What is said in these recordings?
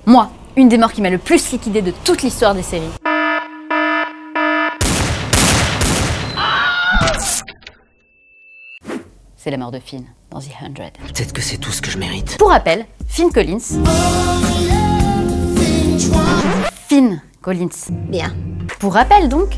Moi, une des morts qui m'a le plus liquidé de toute l'histoire des séries. C'est la mort de Finn dans The 100. Peut-être que c'est tout ce que je mérite. Pour rappel, Finn Collins. Finn Collins. Bien. Pour rappel donc,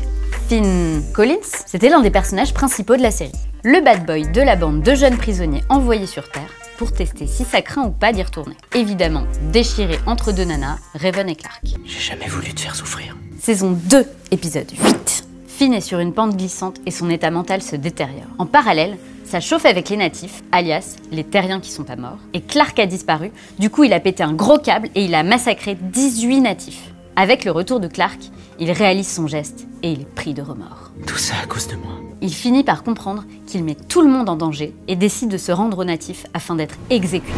Finn Collins, c'était l'un des personnages principaux de la série. Le bad boy de la bande de jeunes prisonniers envoyés sur Terre pour tester si ça craint ou pas d'y retourner. Évidemment, déchiré entre deux nanas, Raven et Clark. J'ai jamais voulu te faire souffrir. Saison 2, épisode 8. Finn est sur une pente glissante et son état mental se détériore. En parallèle, ça chauffe avec les natifs, alias les terriens qui sont pas morts, et Clark a disparu, du coup il a pété un gros câble et il a massacré 18 natifs. Avec le retour de Clark, il réalise son geste et il est pris de remords. Tout ça à cause de moi. Il finit par comprendre qu'il met tout le monde en danger et décide de se rendre aux natifs afin d'être exécuté.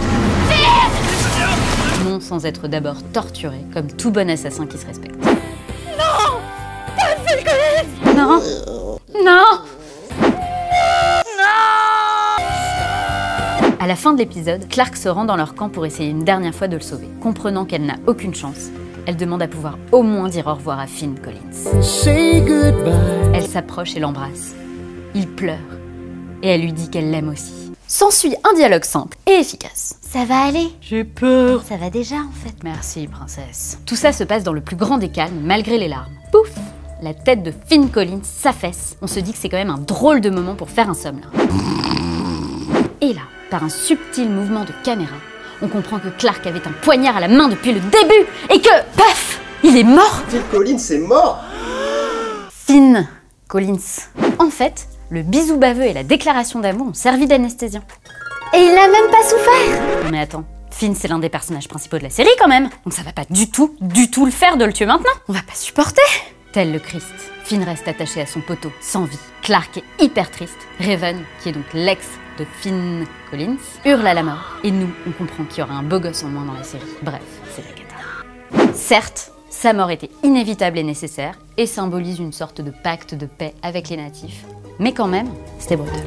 Non sans être d'abord torturé, comme tout bon assassin qui se respecte. Non! Pas Phil Collins! Non! Non! À la fin de l'épisode, Clark se rend dans leur camp pour essayer une dernière fois de le sauver. Comprenant qu'elle n'a aucune chance, elle demande à pouvoir au moins dire au revoir à Finn Collins. Elle s'approche et l'embrasse. Il pleure. Et elle lui dit qu'elle l'aime aussi. S'ensuit un dialogue simple et efficace. Ça va aller? J'ai peur. Ça va déjà en fait. Merci, princesse. Tout ça se passe dans le plus grand des calmes, malgré les larmes. Pouf! La tête de Finn Collins s'affaisse. On se dit que c'est quand même un drôle de moment pour faire un somme là. Et là, par un subtil mouvement de caméra, on comprend que Clark avait un poignard à la main depuis le début et que, paf, il est mort. Phil Collins est mort. Finn Collins. En fait, le bisou baveux et la déclaration d'amour ont servi d'anesthésiant. Et il n'a même pas souffert. Non mais attends, Finn c'est l'un des personnages principaux de la série quand même, donc ça va pas du tout le faire de le tuer maintenant. On va pas supporter. Tel le Christ, Finn reste attaché à son poteau, sans vie. Clark est hyper triste. Raven, qui est donc l'ex de Finn Collins, hurle à la mort. Et nous, on comprend qu'il y aura un beau gosse en moins dans la série. Bref, c'est la cata. Certes, sa mort était inévitable et nécessaire, et symbolise une sorte de pacte de paix avec les natifs. Mais quand même, c'était brutal.